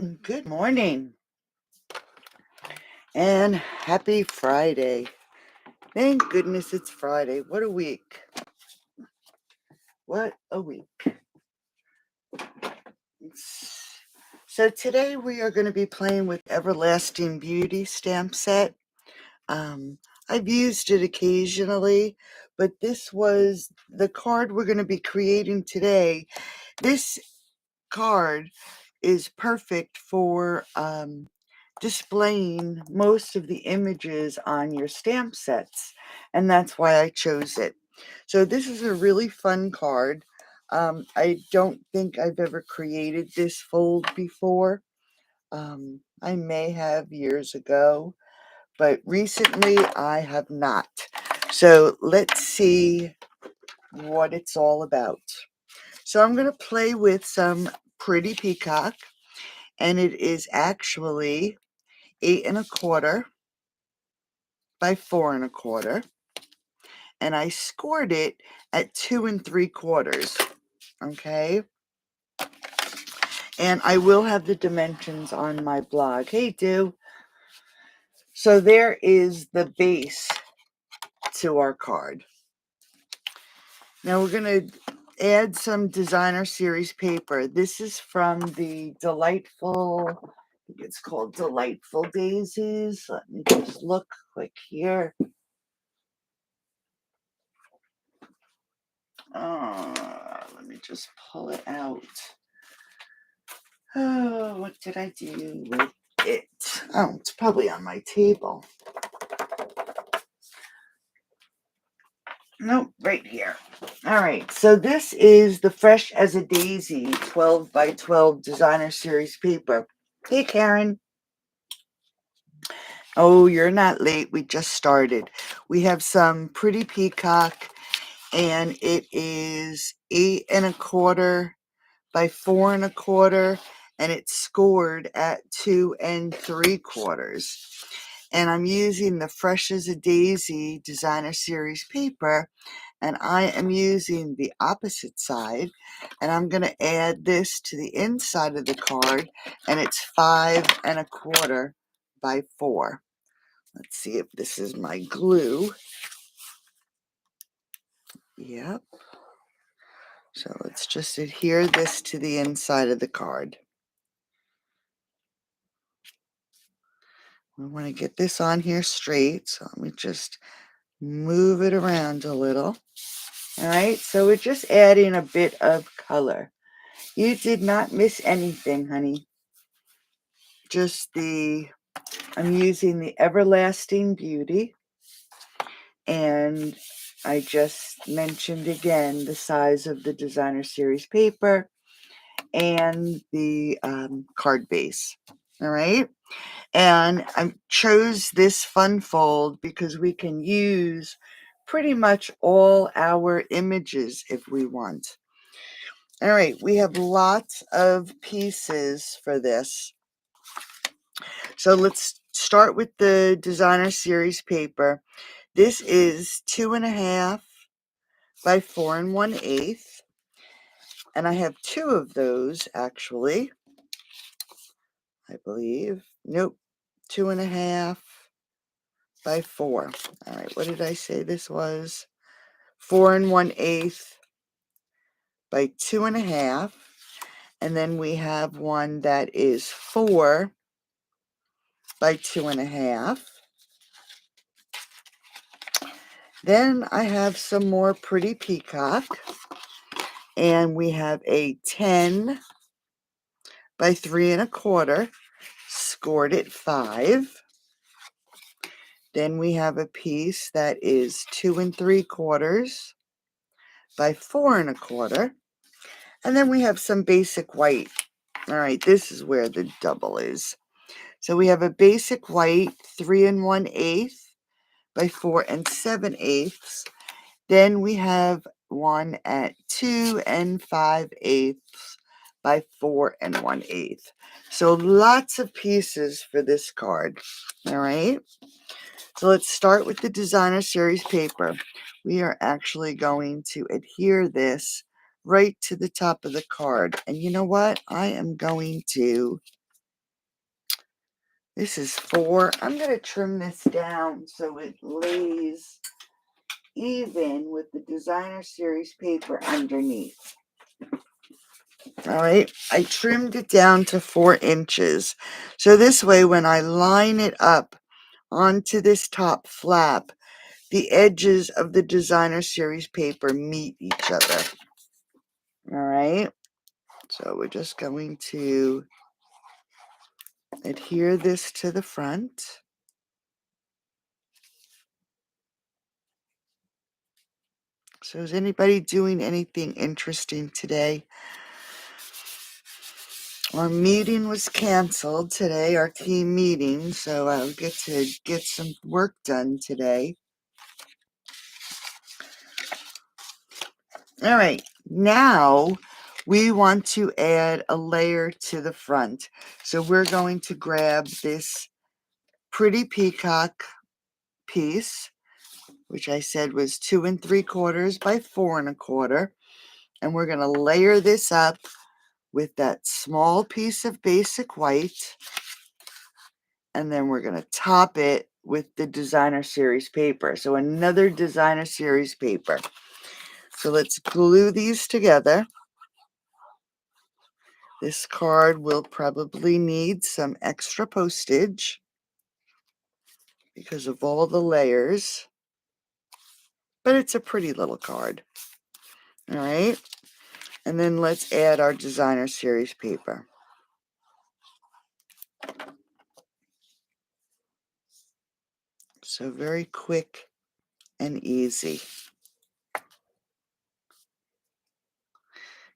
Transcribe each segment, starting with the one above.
Good morning and happy Friday. Thank goodness it's Friday. What a week. What a week. So today we are going to be playing with Everlasting Beauty stamp set. I've used it occasionally, but this was the card we're going to be creating today. This card is perfect for displaying most of the images on your stamp sets, and that's why I chose it. So this is a really fun card. I don't think I've ever created this fold before. I may have years ago, but recently I have not. So let's see what it's all about. So I'm going to play with some Pretty Peacock, and it is actually 8 1/4 by 4 1/4, and I scored it at 2 3/4. Okay, and I will have the dimensions on my blog. Hey, do. So there is the base to our card. Now we're going to add some designer series paper. This is from the Delightful, I think it's called Delightful Daisies. Let me just look quick here. Let me just pull it out. Oh, what did I do with it? Oh, it's probably on my table. Nope, right here. All right, so this is the Fresh as a Daisy 12 by 12 designer series paper. Hey, Karen. Oh, you're not late. We just started. We have some Pretty Peacock, and it is 8 1/4 by 4 1/4, and it's scored at 2 3/4. And I'm using the Fresh as a Daisy designer series paper, and I am using the opposite side, and I'm going to add this to the inside of the card, and it's 5 1/4 by 4. Let's see if this is my glue. Yep. So let's just adhere this to the inside of the card. We want to get this on here straight, so let me just move it around a little. All right, so we're just adding a bit of color. You did not miss anything, honey. I'm using the Everlasting Beauty, and I just mentioned again the size of the designer series paper and the card base. All right, and I chose this fun fold because we can use pretty much all our images if we want. All right, we have lots of pieces for this. So let's start with the designer series paper. This is 2 1/2 by 4 1/8. And I have two of those actually, I believe. Nope, 2 1/2 by 4. All right, what did I say this was? 4 1/8 by 2 1/2. And then we have one that is 4 by 2 1/2. Then I have some more Pretty Peacock, and we have a 10 by 3 1/4, scored at 5. Then we have a piece that is 2 3/4 by 4 1/4. And then we have some basic white. All right, this is where the double is. So we have a basic white 3 1/8 by 4 7/8. Then we have one at 2 5/8 by 4 1/8. So lots of pieces for this card. All right. So let's start with the designer series paper. We are actually going to adhere this right to the top of the card. And you know what? I am going to This is 4. I'm going to trim this down so it lays even with the designer series paper underneath. All right, I trimmed it down to 4 inches. So this way, when I line it up onto this top flap, the edges of the designer series paper meet each other. All right, so we're just going to adhere this to the front. So is anybody doing anything interesting today? Our meeting was canceled today, our team meeting, so I'll get to get some work done today. All right, now we want to add a layer to the front. So we're going to grab this pretty peacock piece, which I said was 2 3/4 by 4 1/4, and we're going to layer this up with that small piece of basic white, and then we're going to top it with the designer series paper. So another designer series paper. So let's glue these together. This card will probably need some extra postage because of all the layers, but it's a pretty little card. All right, and then let's add our designer series paper. So very quick and easy.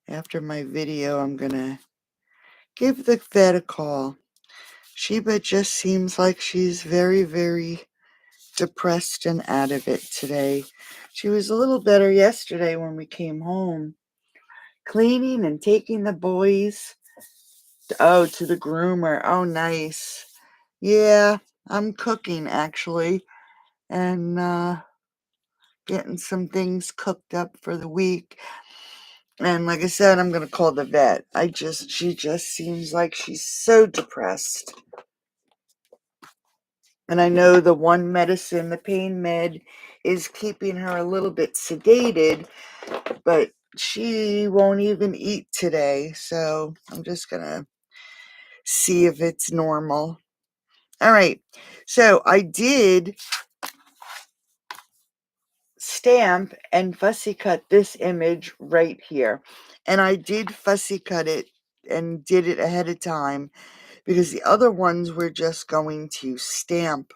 After my video, I'm gonna give the vet a call. Sheba just seems like she's very, very depressed and out of it today. She was a little better yesterday when we came home, cleaning and taking the boys to the groomer. Oh, nice. Yeah, I'm cooking actually, and getting some things cooked up for the week. And like I said, I'm gonna call the vet. She just seems like she's so depressed. And I know the one medicine, the pain med, is keeping her a little bit sedated, but she won't even eat today. So I'm just gonna see if it's normal. All right. So I did stamp and fussy cut this image right here. And I did fussy cut it and did it ahead of time because the other ones we're just going to stamp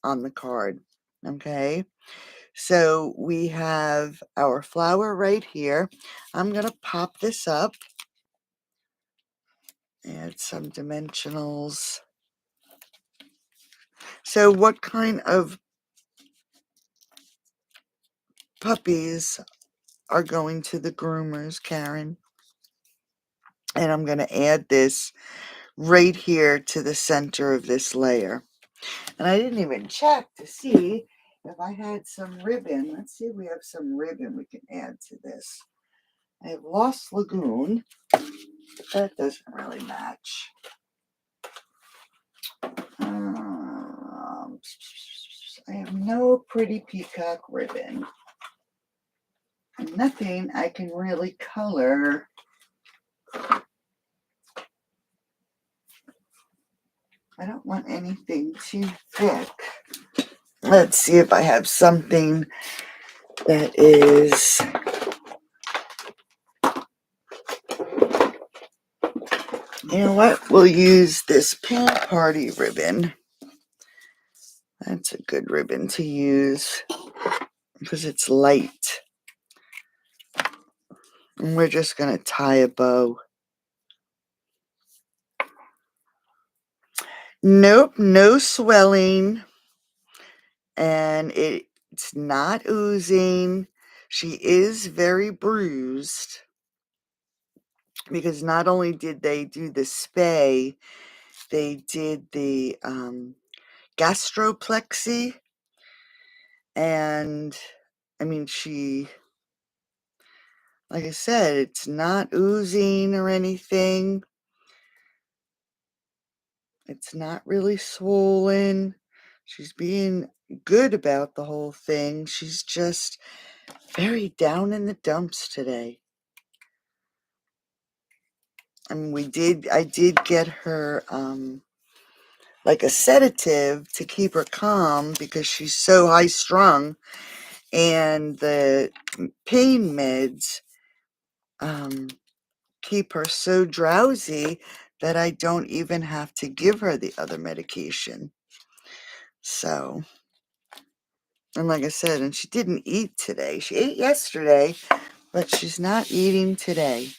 on the card. Okay, so we have our flower right here. I'm going to pop this up, add some dimensionals. So what kind of puppies are going to the groomers, Karen? And I'm going to add this right here to the center of this layer. And I didn't even check to see if I had some ribbon. Let's see if we have some ribbon we can add to this. I have Lost Lagoon, but that doesn't really match. I have no pretty peacock ribbon. And nothing I can really color. I don't want anything too thick. Let's see if I have something that is you know what? We'll use this pink party ribbon. That's a good ribbon to use because it's light. And we're just going to tie a bow. Nope, no swelling. And it's not oozing. She is very bruised because not only did they do the spay, they did the gastroplexy. And I mean, like I said, it's not oozing or anything. It's not really swollen. She's being good about the whole thing. She's just very down in the dumps today. I mean, I did get her like a sedative to keep her calm because she's so high strung, and the pain meds keep her so drowsy that I don't even have to give her the other medication. So, and like I said, and she didn't eat today. She ate yesterday, but she's not eating today.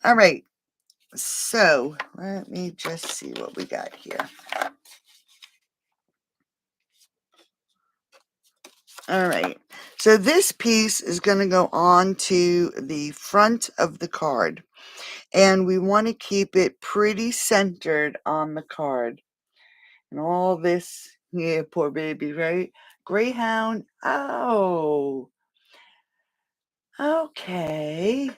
All right, so let me just see what we got here. All right, so this piece is going to go on to the front of the card, and we want to keep it pretty centered on the card. And all this, yeah, poor baby, right? Greyhound, oh, okay.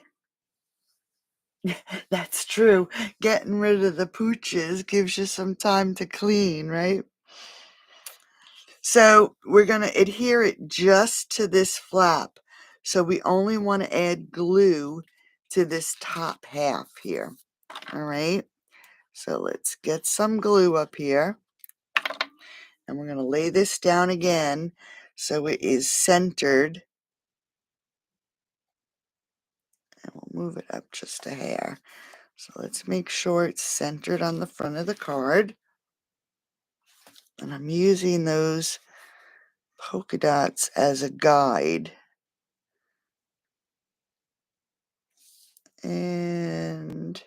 That's true. Getting rid of the pooches gives you some time to clean, right? So we're going to adhere it just to this flap. So we only want to add glue to this top half here. All right. So let's get some glue up here. And we're going to lay this down again so it is centered. And we'll move it up just a hair. So let's make sure it's centered on the front of the card. And I'm using those polka dots as a guide. And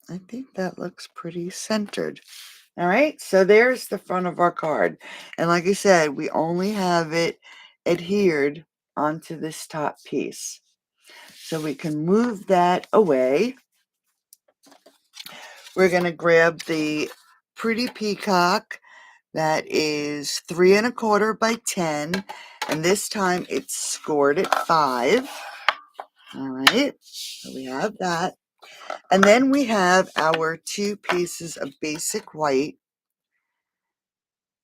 I think that looks pretty centered. All right, so there's the front of our card. And like I said, we only have it adhered onto this top piece. So we can move that away. We're going to grab the Pretty Peacock that is 3 1/4 by 10, and this time it's scored at 5. All right, so we have that. And then we have our 2 pieces of basic white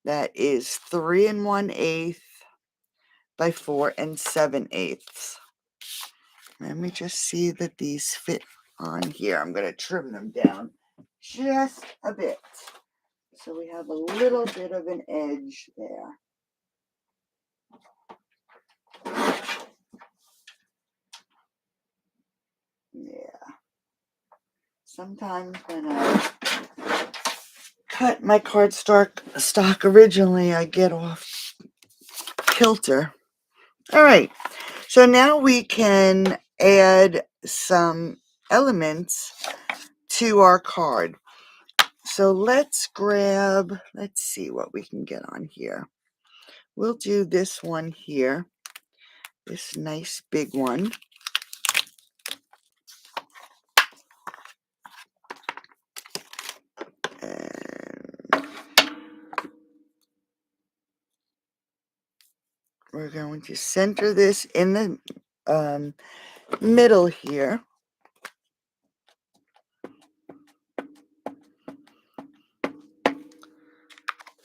that is 3 1/8 by 4 7/8. Let me just see that these fit on here. I'm going to trim them down just a bit. So we have a little bit of an edge there. Yeah. Sometimes when I cut my cardstock originally, I get off kilter. All right. So now we can add some elements to our card. So let's see what we can get on here. We'll do this one here, this nice big one. And we're going to center this in the middle here.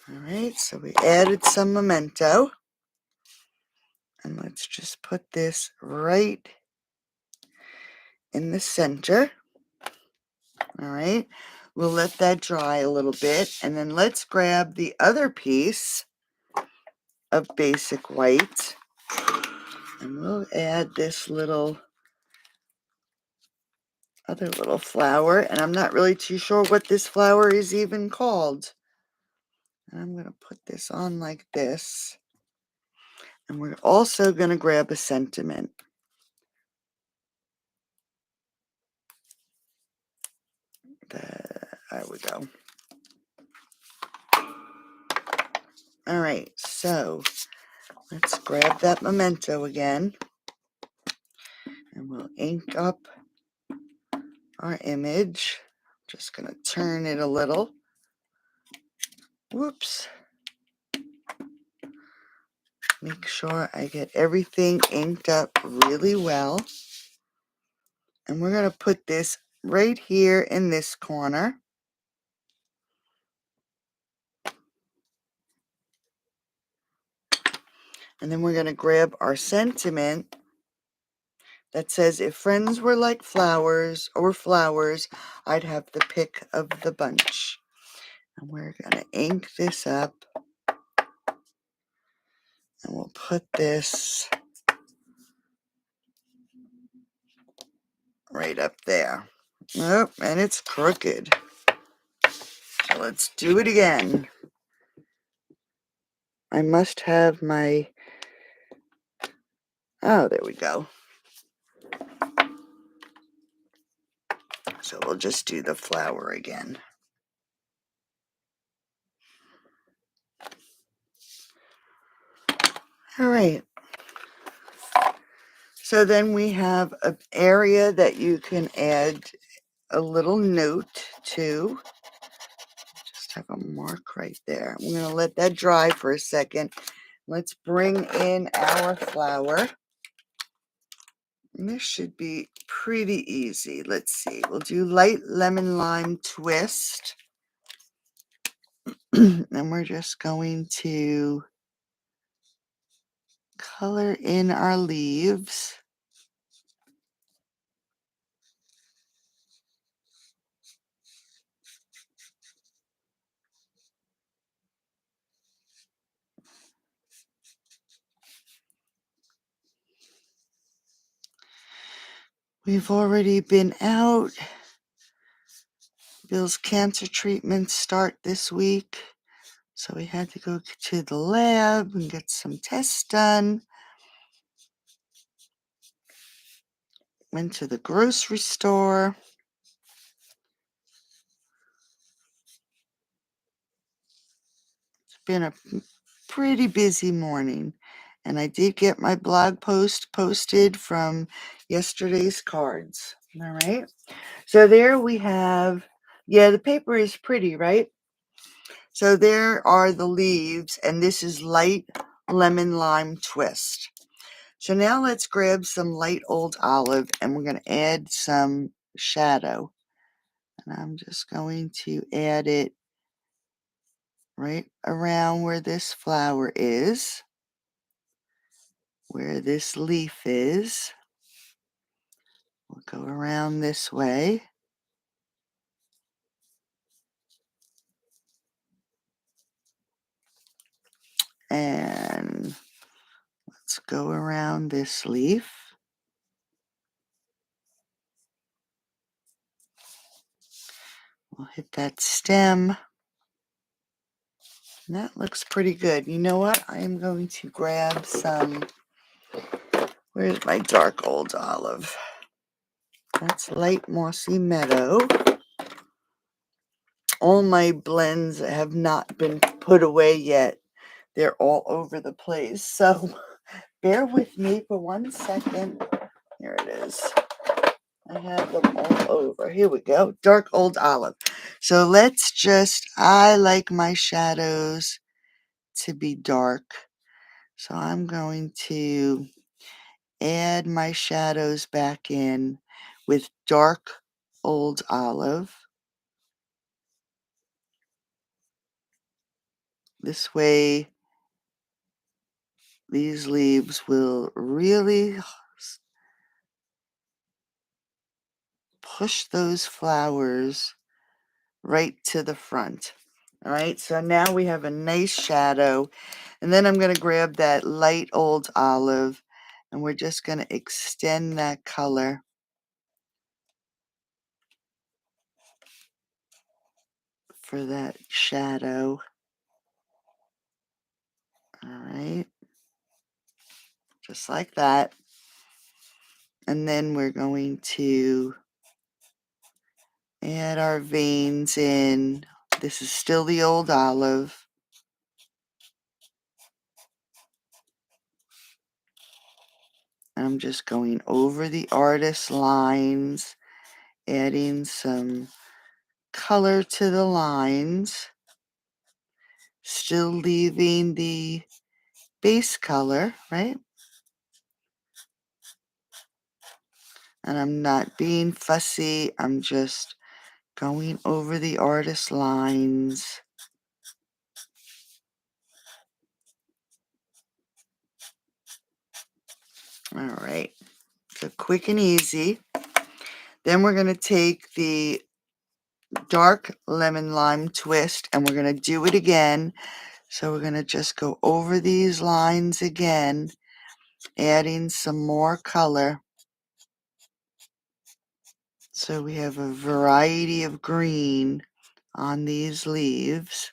All right, so we added some memento. And let's just put this right in the center. All right, we'll let that dry a little bit. And then let's grab the other piece of basic white. And we'll add this other little flower. And I'm not really too sure what this flower is even called. And I'm going to put this on like this. And we're also going to grab a sentiment. There we go. All right, so let's grab that memento again. And we'll ink up our image. I'm just going to turn it a little. Whoops. Make sure I get everything inked up really well. And we're going to put this right here in this corner. And then we're going to grab our sentiment that says, if friends were like flowers or flowers, I'd have the pick of the bunch. And we're going to ink this up. And we'll put this right up there. Oh, and it's crooked. So let's do it again. I must have my... Oh, there we go. So we'll just do the flower again. All right. So then we have an area that you can add a little note to. Just have a mark right there. I'm going to let that dry for a second. Let's bring in our flower. And this should be pretty easy. Let's see. We'll do light lemon lime twist. And we're just going to color in our leaves. We've already been out. Bill's cancer treatments start this week. So we had to go to the lab and get some tests done. Went to the grocery store. It's been a pretty busy morning. And I did get my blog post posted from yesterday's cards. All right. So there we have, yeah, the paper is pretty, right? So there are the leaves, and this is light lemon lime twist. So now let's grab some light old olive, and we're going to add some shadow. And I'm just going to add it right around where this flower is, where this leaf is. We'll go around this way. And let's go around this leaf. We'll hit that stem. And that looks pretty good. You know what? I am going to grab some... Where's my dark old olive? That's light mossy meadow. All my blends have not been put away yet. They're all over the place. So bear with me for 1 second. Here it is. I have them all over. Here we go. Dark old olive. So let's just, I like my shadows to be dark. So I'm going to add my shadows back in with dark old olive. This way, these leaves will really push those flowers right to the front. All right, so now we have a nice shadow. And then I'm going to grab that light old olive, and we're just going to extend that color for that shadow. All right, just like that. And then we're going to add our veins in. This is still the old olive. I'm just going over the artist lines, adding some color to the lines, still leaving the base color, right? And I'm not being fussy. I'm just going over the artist lines. All right. So quick and easy. Then we're going to take the dark lemon lime twist and we're going to do it again. So we're going to just go over these lines again, adding some more color. So we have a variety of green on these leaves.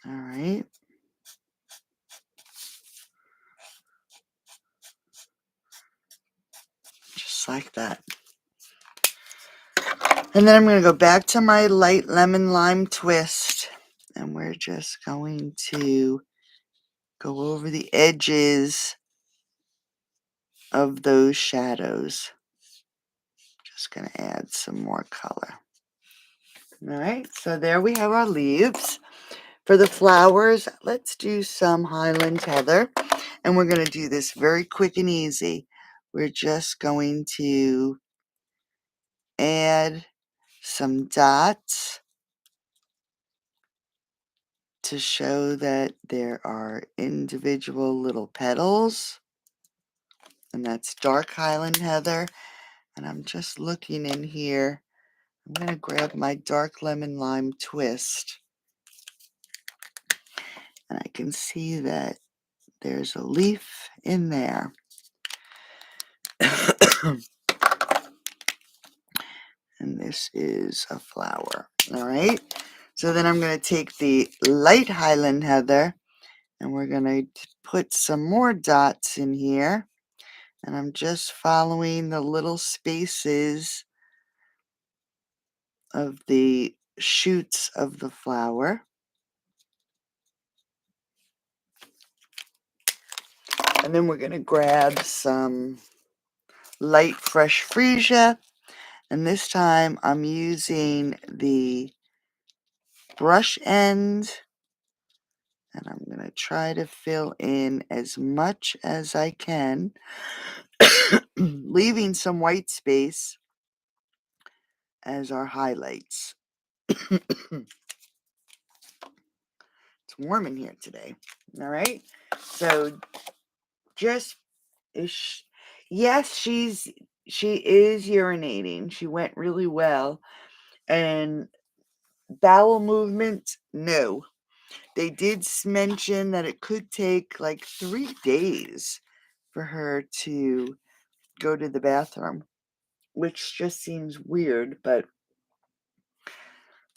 All right. Just like that. And then I'm going to go back to my light lemon lime twist. And we're just going to go over the edges of those shadows. Just going to add some more color. All right, so there we have our leaves. For the flowers, let's do some Highland Heather. And we're going to do this very quick and easy. We're just going to add some dots to show that there are individual little petals. And that's dark Highland Heather. And I'm just looking in here. I'm going to grab my dark lemon lime twist. And I can see that there's a leaf in there. And this is a flower. All right. So then I'm going to take the light Highland Heather and we're going to put some more dots in here. And I'm just following the little spaces of the shoots of the flower. And then we're going to grab some light fresh freesia. And this time I'm using the brush end. And I'm going to try to fill in as much as I can, leaving some white space as our highlights. It's warm in here today. All right. So just yes, she is urinating. She went really well. And bowel movement, no. They did mention that it could take like 3 days for her to go to the bathroom, which just seems weird, but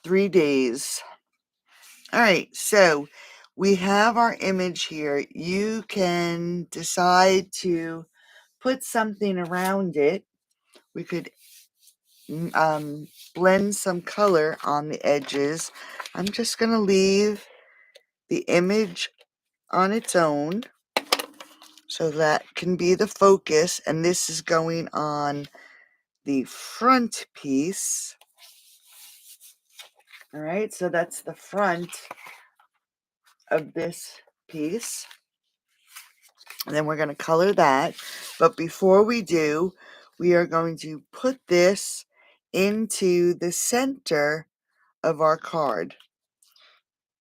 3 days. All right, so we have our image here. You can decide to put something around it. We could blend some color on the edges. I'm just going to leave the image on its own so that can be the focus, and this is going on the front piece. All right, so that's the front of this piece. And then we're going to color that. But before we do, we are going to put this into the center of our card.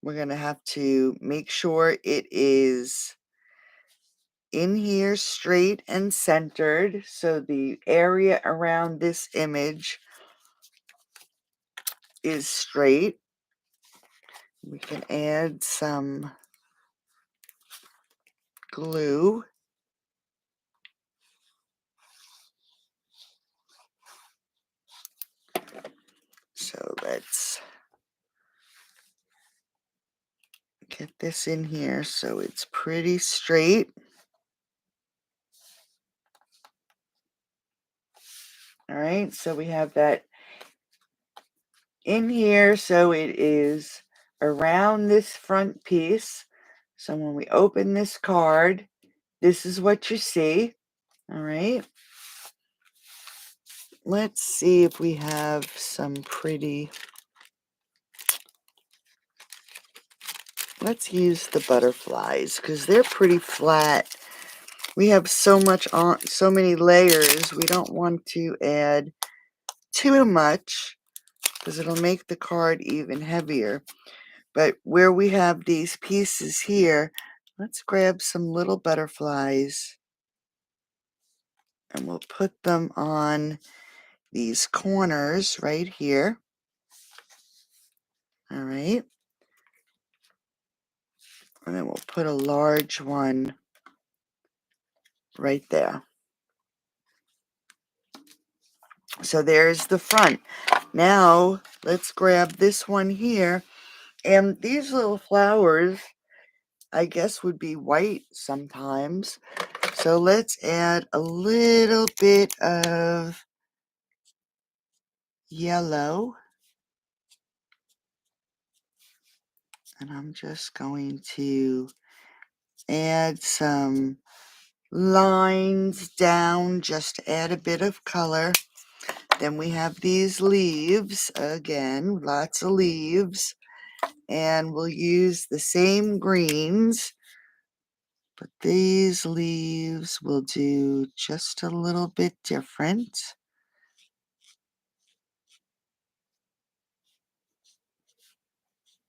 We're going to have to make sure it is in here straight and centered. So the area around this image is straight. We can add some glue. So let's get this in here so it's pretty straight. All right, so we have that in here, so it is around this front piece. So when we open this card, this is what you see. All right. let's see if we have some pretty. Let's use the butterflies because they're pretty flat. We have so much on, so many layers. We don't want to add too much because it'll make the card even heavier. But where we have these pieces here, let's grab some little butterflies and we'll put them on these corners right here. All right. And then we'll put a large one right there. So there's the front. Now let's grab this one here. And these little flowers, I guess, would be white sometimes. So let's add a little bit of yellow. And I'm just going to add some lines down just to add a bit of color. Then we have these leaves, again, lots of leaves. And we'll use the same greens, but these leaves will do just a little bit different.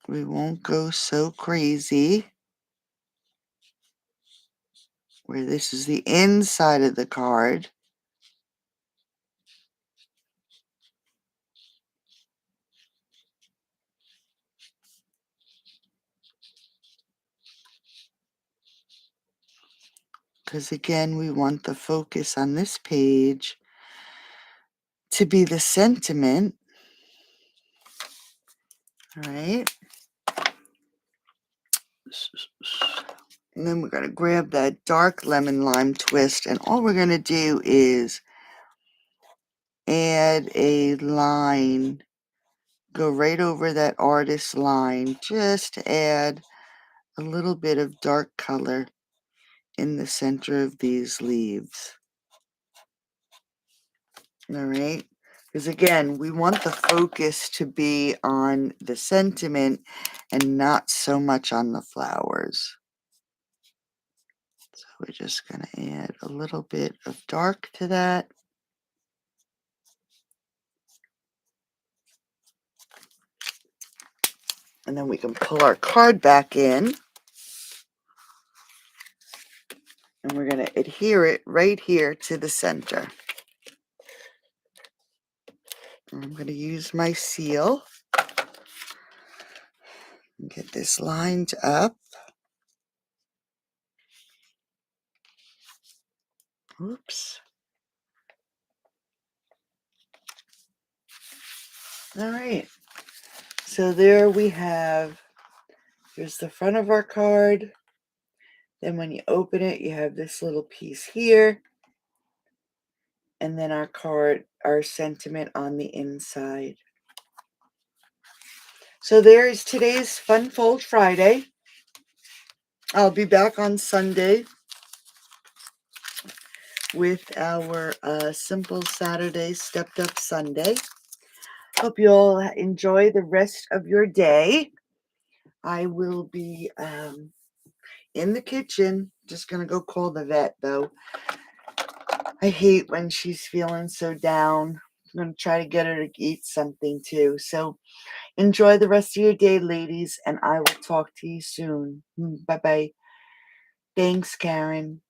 We won't go so crazy, where this is the inside of the card. Because again, we want the focus on this page to be the sentiment. All right. And then we're going to grab that dark lemon lime twist, and all we're going to do is add a line, go right over that artist line, just to add a little bit of dark color in the center of these leaves. All right, because again, we want the focus to be on the sentiment and not so much on the flowers. So we're just going to add a little bit of dark to that. And then we can pull our card back in. And we're going to adhere it right here to the center. And I'm going to use my seal and get this lined up. Oops. All right. So there we have, here's the front of our card. Then when you open it, you have this little piece here. And then our card, our sentiment on the inside. So there is today's Fun Fold Friday. I'll be back on Sunday with our Simple Saturday, Stepped Up Sunday. Hope you all enjoy the rest of your day. I will be in the kitchen. Just going to go call the vet, though. I hate when she's feeling so down. I'm going to try to get her to eat something, too. So enjoy the rest of your day, ladies, and I will talk to you soon. Bye-bye. Thanks, Karen.